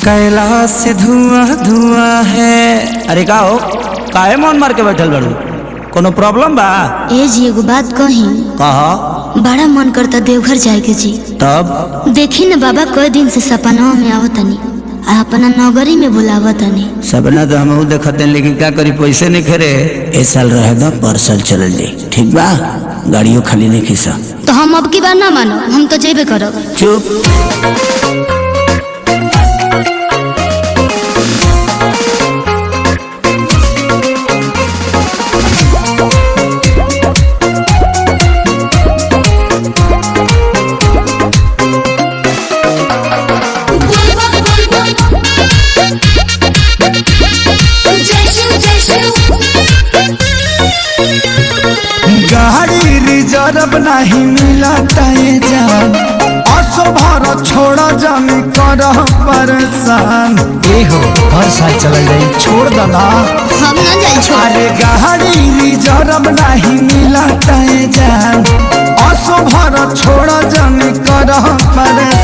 कैलाश से धुआं धुआं है। अरे का हो, काहे मन मार के बैठल बड़ू? कोनो प्रॉब्लम बा? ए जी एगो बात कही। कहा। बड़ा मन करता देवघर जाए के जी। तब देखी न बाबा कई दिन से सपना में आवतनी आ अपना नगरी में बुलावतनी। सपना तो हम देखते, लेकिन क्या करी, पैसे नहीं खरे। ए साल रह दो, पर साल चल जाई, ठीक बा? गाड़ियों खाली नहीं खीसा तो हम अब की बार ना मानो, हम तो जेबे करब। चुप। गाड़ी रिजर्व नहीं मिला जान, असो भर छोड़ा जानी कर परेशान। ए हो, हर साल चल जाई, छोड़ दना। हम ना जाई छोड़। अरे गाड़ी रिजर्व नहीं मिला जान, असो भर छोड़ा जानी कर परेशान।